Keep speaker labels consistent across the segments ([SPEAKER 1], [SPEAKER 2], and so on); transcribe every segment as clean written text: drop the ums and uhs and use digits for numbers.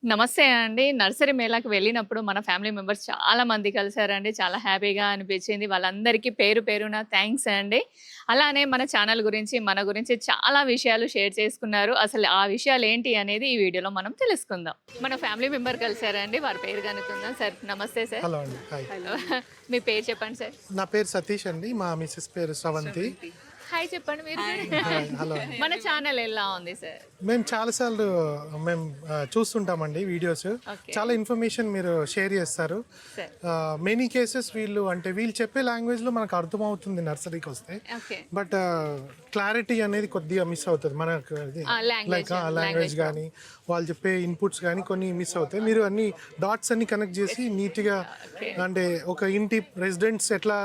[SPEAKER 1] నమస్తే అండి. నర్సరీ మేళాకి వెళ్ళినప్పుడు మన ఫ్యామిలీ మెంబర్స్ చాలా మంది కలిసారండి. చాలా హ్యాపీగా అనిపించింది. వాళ్ళందరికీ పేరు పేరున థాంక్స్ అండి. అలానే మన ఛానల్ గురించి, మన గురించి చాలా విషయాలు షేర్ చేసుకున్నారు. అసలు ఆ విషయాలేంటి అనేది ఈ వీడియోలో మనం తెలుసుకుందాం. మన ఫ్యామిలీ మెంబర్ కలిసారండి. వారి పేరు కనుక్కుందాం. సార్ నమస్తే సార్.
[SPEAKER 2] హలో అండి. హాయ్.
[SPEAKER 1] హలో. మీ పేరు చెప్పండి సార్.
[SPEAKER 2] నా పేరు సతీష్ అండి. మా మిసెస్ పేరు స్రవంతి.
[SPEAKER 1] హాయ్ చెప్పండి మీరు.
[SPEAKER 2] హాయ్. హలో.
[SPEAKER 1] మన ఛానల్ ఎలా ఉంది సార్?
[SPEAKER 2] మేము చాలాసార్లు మేము చూస్తుంటామండి వీడియోస్.
[SPEAKER 1] ఓకే.
[SPEAKER 2] చాలా ఇన్ఫర్మేషన్ మీరు షేర్ చేస్తారు.
[SPEAKER 1] సార్.
[SPEAKER 2] మెనీ కేసెస్ వీళ్ళు చెప్పే లాంగ్వేజ్లో మనకు అర్థమవుతుంది నర్సరీకి వస్తే.
[SPEAKER 1] ఓకే.
[SPEAKER 2] బట్ క్లారిటీ అనేది కొద్దిగా మిస్ అవుతుంది మనకు. లైక్ లాంగ్వేజ్ కానీ వాళ్ళు చెప్పే ఇన్పుట్స్ కానీ కొన్ని మిస్ అవుతాయి. మీరు అన్ని డాట్స్ అన్ని కనెక్ట్ చేసి నీట్గా అంటే ఒక ఇంటి రెసిడెంట్స్ ఎట్లా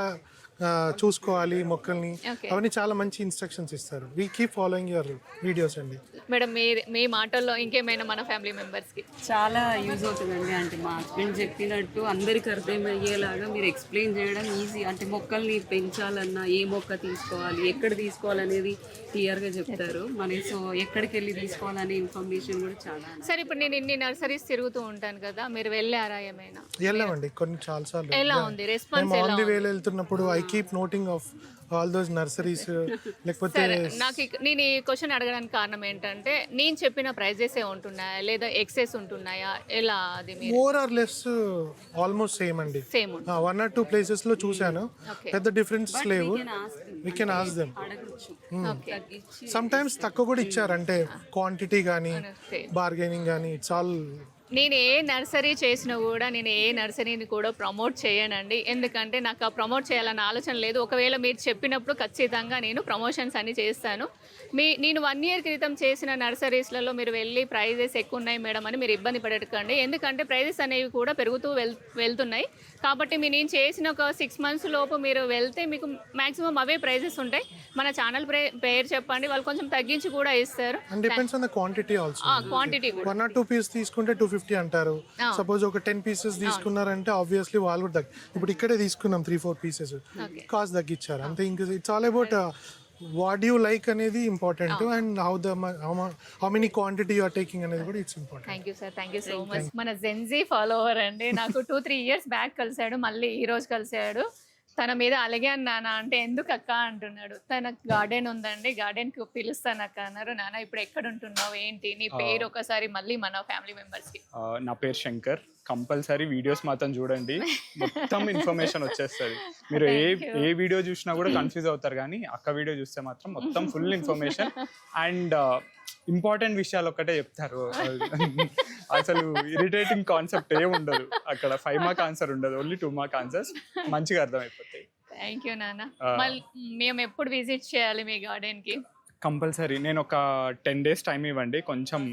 [SPEAKER 2] చూసుకోవాలి మొక్కల్ని, అవన్నీ చాలా మంచి ఇన్స్ట్రక్షన్స్ ఇస్తారు. We keep following your videos అండి.
[SPEAKER 1] మేడం మీ మాటల్లో ఇంకేమైనా మన ఫ్యామిలీ మెంబర్స్కి
[SPEAKER 3] చాలా యూజ్ అవుతుందండి. అంటే మా హస్బెండ్ చెప్పినట్టు అందరికి అర్థమయ్యేలాగా మీరు ఎక్స్ప్లెయిన్ చేయడం ఈజీ. అంటే మొక్కల్ని పెంచాలన్నా ఏ మొక్క తీసుకోవాలి, ఎక్కడ తీసుకోవాలనేది క్లియర్గా చెప్తారు. మరి సో ఎక్కడికి వెళ్ళి తీసుకోవాలనే ఇన్ఫర్మేషన్ కూడా చాలా.
[SPEAKER 1] సరే, ఇప్పుడు నేను ఇన్ని నర్సరీస్ తిరుగుతూ ఉంటాను కదా, మీరు వెళ్ళారా ఏమైనా?
[SPEAKER 2] వెళ్ళామండి కొన్ని చాలాసార్లు.
[SPEAKER 1] ఎలా ఉంది రెస్పాన్స్?
[SPEAKER 2] మేము ఆన్ ది వేలో వెళ్తున్నప్పుడు I keep noting of all those nurseries. లేకపోతే
[SPEAKER 1] నేను ఈ క్వశ్చన్ అడగడానికి కారణం ఏంటంటే, నేను చెప్పిన ప్రైజెస్ ఉంటున్నాయా లేదా ఎక్సెస్ ఉంటున్నాయా, ఎలా అది మీరు?
[SPEAKER 2] More or less almost same అండి.
[SPEAKER 1] సేమ్
[SPEAKER 2] 1 or 2 ప్లేసెస్ లో చూశాను. పెద్ద డిఫరెన్స్ లేవు. We can ask them. Sometimes తక్కువ కూడా ఇచ్చారు. అంటే క్వాంటిటీ కానీ బార్గెనింగ్ కానీ ఇట్స్ ఆల్.
[SPEAKER 1] నేను ఏ నర్సరీ చేసినా కూడా నేను ఏ నర్సరీని కూడా ప్రమోట్ చేయనండి. ఎందుకంటే నాకు ఆ ప్రమోట్ చేయాలన్న ఆలోచన లేదు. ఒకవేళ మీరు చెప్పినప్పుడు ఖచ్చితంగా నేను ప్రమోషన్స్ అన్ని చేస్తాను. నేను 1 year క్రితం చేసిన నర్సరీస్లలో మీరు వెళ్ళి ప్రైజెస్ ఎక్కువ ఉన్నాయి మేడం అని మీరు ఇబ్బంది పడకండి. ఎందుకంటే ప్రైజెస్ అనేవి కూడా పెరుగుతూ వెళ్తున్నాయి. కాబట్టి నేను చేసిన ఒక 6 months లోపు మీరు వెళ్తే మీకు మ్యాక్సిమం అవే ప్రైజెస్ ఉంటాయి. మన ఛానల్ పేరు చెప్పండి, వాళ్ళు కొంచెం తగ్గించి కూడా ఇస్తారు.
[SPEAKER 2] Depends on the quantity also.
[SPEAKER 1] Quantity
[SPEAKER 2] 1 or 2 piece తీసుకుంటే 250 అంటారు. సపోజ్ ఒక 10 pieces తీసుకున్నారంటే ఆబ్వియస్లీ వాళ్ళు కూడా ఇప్పుడు ఇక్కడే తీసుకున్నాం 3-4 pieces కాస్ట్ తగ్గించారు అంతే. ఇంకా it's all about what you like అనేది important and how many quantity you are taking అనేది కూడా it's important.
[SPEAKER 1] Thank you sir. Thank you so much. మన జెన్జీ ఫాలోవర్ అండి. నాకు 2-3 years బ్యాక్ కలిసాడు, మళ్ళీ ఈ రోజు కలిసాడు. తన మీద అలిగాను నాన్న అంటే, ఎందుకు అక్క అంటున్నాడు. తన గార్డెన్ ఉందండి, గార్డెన్కి పిలుస్తాను అక్క అన్నారు. నాన్న ఇప్పుడు ఎక్కడ ఉంటున్నావు, ఏంటి నీ పేరు ఒకసారి మళ్ళీ మన ఫ్యామిలీ మెంబర్స్కి?
[SPEAKER 4] నా పేరు శంకర్. కంపల్సరీ వీడియోస్ మాత్రం చూడండి, మొత్తం ఇన్ఫర్మేషన్ వచ్చేస్తుంది. మీరు ఏ వీడియో చూసినా కూడా కన్ఫ్యూజ్ అవుతారు, కానీ అక్క వీడియో చూస్తే మాత్రం మొత్తం ఫుల్ ఇన్ఫర్మేషన్ అండ్ ఇంపార్టెంట్ విషయాలు ఒక్కటే చెప్తారు. అసలు ఇరిటేటింగ్ కాన్సెప్ట్ ఏమి ఉండదు అక్కడ. 5 mark ఆన్సర్ ఉండదు, ఓన్లీ 2 mark ఆన్సర్స్ మంచిగా అర్థమైపోతాయి.
[SPEAKER 1] థ్యాంక్ యూ నాన్న. మళ్ళీ మేము ఎప్పుడు విజిట్ చేయాలి మీ గార్డెన్కి?
[SPEAKER 4] కంపల్సరీ నేను ఒక 10 days టైం ఇవ్వండి, కొంచెం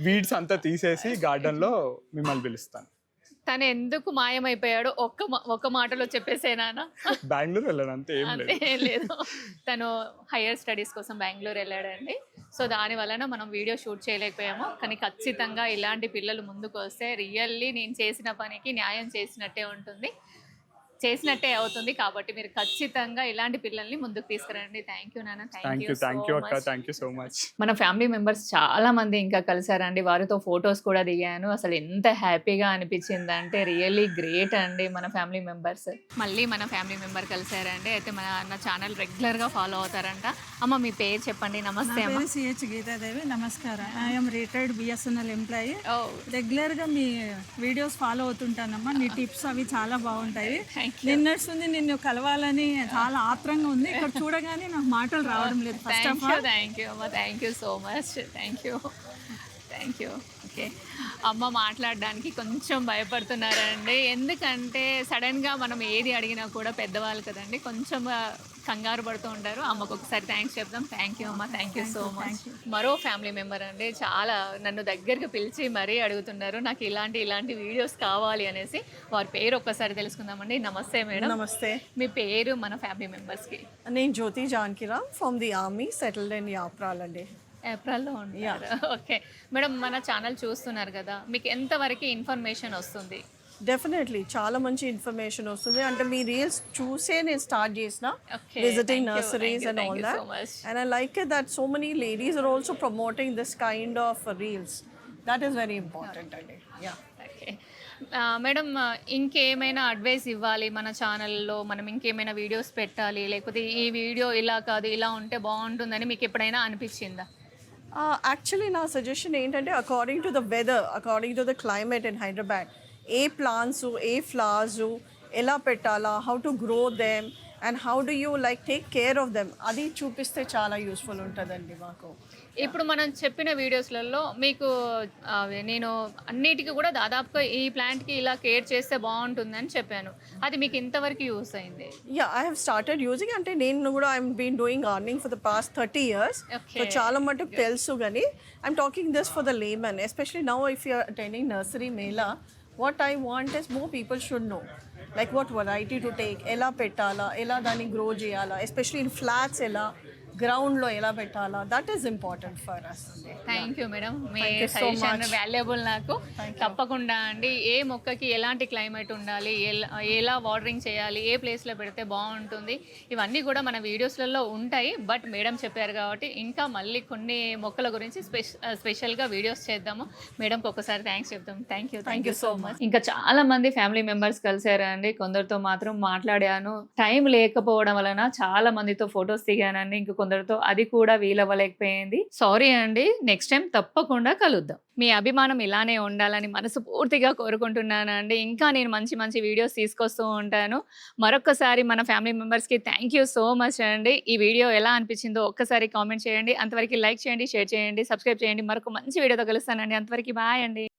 [SPEAKER 4] వీడ్స్ అంతా తీసేసి గార్డెన్లో మిమ్మల్ని పిలుస్తాను.
[SPEAKER 1] తను ఎందుకు మాయమైపోయాడు ఒక్క మాటలో చెప్పేసేనా?
[SPEAKER 4] బెంగళూరు వెళ్ళాను అంతే, ఏం
[SPEAKER 1] లేదు. తను హైయర్ స్టడీస్ కోసం బెంగళూరు వెళ్ళాడండి. సో దాని వలన మనం వీడియో షూట్ చేయలేకపోయాము. కానీ ఖచ్చితంగా ఇలాంటి పిల్లలు ముందుకు వస్తే రియల్లీ నేను చేసిన పనికి న్యాయం చేసినట్టే అవుతుంది. కాబట్టి మీరు ఖచ్చితంగా ఇలాంటి పిల్లల్ని ముందుకు తీసుకురండి. థ్యాంక్ యూ నాన్న.
[SPEAKER 4] థ్యాంక్ యూ అక్క, థ్యాంక్ యూ సో మచ్.
[SPEAKER 1] మన ఫ్యామిలీ మెంబర్స్ చాలా మంది ఇంకా కలిసారండి. వారితో ఫొటోస్ కూడా దిగాను. అసలు ఎంత హ్యాపీగా అనిపించింది అంటే రియల్లీ గ్రేట్ అండి మన ఫ్యామిలీ మెంబర్స్. మళ్ళీ మన ఫ్యామిలీ మెంబర్ కలిసారండి. అయితే మన ఛానల్ రెగ్యులర్గా ఫాలో అవుతారంట. అమ్మ మీ పేరు చెప్పండి. నమస్తే అమ్మ.
[SPEAKER 5] సిహెచ్ గీతాదేవి. నమస్కారం. I'm retired BSNL employee. రెగ్యులర్గా మీ వీడియోస్ ఫాలో అవుతుంటానమ్మా. మీ టిప్స్ అవి చాలా బాగుంటాయి. నిన్నటి నిన్ను కలవాలని చాలా ఆత్రంగా ఉంది. ఇక్కడ చూడగానే నాకు మాటలు రావడం లేదు. First of all
[SPEAKER 1] thank you అమ్మ. Thank you so much. Thank you. Okay, అమ్మ మాట్లాడడానికి కొంచెం భయపడుతున్నారండి. ఎందుకంటే సడన్గా మనం ఏది అడిగినా కూడా పెద్దవాళ్ళు కదండి, కొంచెం కంగారు పడుతూ ఉంటారు. అమ్మకు ఒకసారి థ్యాంక్స్ చెప్దాం. థ్యాంక్ యూ అమ్మ. Thank you so much. మరో ఫ్యామిలీ మెంబర్ అండి, చాలా నన్ను దగ్గరికి పిలిచి మరీ అడుగుతున్నారు నాకు ఇలాంటి వీడియోస్ కావాలి అనేసి. వారి పేరు ఒక్కసారి తెలుసుకుందామండి. నమస్తే మేడం.
[SPEAKER 6] నమస్తే.
[SPEAKER 1] మీ పేరు మన ఫ్యామిలీ మెంబర్స్కి?
[SPEAKER 6] నేను Jyothi Janakiram from the army, settled in Yapral అండి.
[SPEAKER 1] ఏప్రిల్లో ఉంటారు. ఓకే మేడం, మన ఛానల్ చూస్తున్నారు కదా, మీకు ఎంతవరకు ఇన్ఫర్మేషన్ వస్తుంది?
[SPEAKER 6] డెఫినెట్లీ చాలా మంచి ఇన్ఫర్మేషన్ వస్తుంది. అంటే మీ రీల్స్ చూసే నేను స్టార్ట్ చేసిన visiting nurseries and all that. And I like that so many ladies are also promoting this kind of reels. That is very important అండి. యా.
[SPEAKER 1] ఓకే మేడం, ఇంకేమైనా అడ్వైస్ ఇవ్వాలి మన ఛానల్లో, మనం ఇంకేమైనా వీడియోస్ పెట్టాలి, లేకపోతే ఈ వీడియో ఇలా కాదు ఇలా ఉంటే బాగుంటుందని మీకు ఎప్పుడైనా అనిపించిందా?
[SPEAKER 6] యాక్చువల్లీ నా సజెషన్ ఏంటంటే according to the weather, according to the climate in Hyderabad, ఏ ప్లాంట్స్ ఏ ఫ్లవర్స్ ఎలా పెట్టాలా, how to grow them and how do you like take care of them, అది చూపిస్తే చాలా యూస్ఫుల్ ఉంటుందండి మాకు.
[SPEAKER 1] ఇప్పుడు మనం చెప్పిన వీడియోస్లలో మీకు నేను అన్నిటికీ కూడా దాదాపుగా ఈ ప్లాంట్కి ఇలా కేర్ చేస్తే బాగుంటుందని చెప్పాను, అది మీకు ఇంతవరకు యూస్ అయింది?
[SPEAKER 6] Yeah, I have started using. అంటే నేను కూడా I'm been doing gardening for the past 30 years. So చాలా మటుకు తెలుసు, కానీ I'm talking this for the layman, especially now if you are attending nursery mela, what I want is more people should know like what variety to take, ఎలా పెట్టాలా, ఎలా దాన్ని grow చేయాలా, especially in flats ఎలా గ్రౌండ్లో ఎలా పెట్టాలా, that is important for us.
[SPEAKER 1] Thank you madam, మీ సజెషన్ వాల్యుబుల్ నాకు. తప్పకుండా అండి, ఏ మొక్కకి ఎలాంటి క్లైమేట్ ఉండాలి, ఎలా వాటరింగ్ చేయాలి, ఏ ప్లేస్లో పెడితే బాగుంటుంది, ఇవన్నీ కూడా మన వీడియోస్లలో ఉంటాయి. బట్ మేడం చెప్పారు కాబట్టి ఇంకా మళ్ళీ కొన్ని మొక్కల గురించి స్పెషల్గా వీడియోస్ చేద్దాము. మేడంకి ఒకసారి థ్యాంక్స్ చెప్తాం. Thank you so much. ఇంకా చాలా మంది ఫ్యామిలీ మెంబర్స్ కలిసారండి, కొందరితో మాత్రం మాట్లాడాను, టైం లేకపోవడం వలన చాలా మందితో ఫొటోస్ దిగానండి, ఇంకా కొందరితో అది కూడా వీలవ్వలేకపోయింది. సారీ అండి, నెక్స్ట్ టైం తప్పకుండా కలుద్దాం. మీ అభిమానం ఇలానే ఉండాలని మనస్ఫూర్తిగా కోరుకుంటున్నానండి. ఇంకా నేను మంచి మంచి వీడియోస్ తీసుకొస్తూ ఉంటాను. మరొక్కసారి మన ఫ్యామిలీ మెంబర్స్కి థ్యాంక్ యూ సో మచ్ అండి. ఈ వీడియో ఎలా అనిపించిందో ఒక్కసారి కామెంట్ చేయండి. అంతవరకు లైక్ చేయండి, షేర్ చేయండి, సబ్స్క్రైబ్ చేయండి. మరొక మంచి వీడియోతో కలుస్తానండి. అంతవరకు బాయ్ అండి.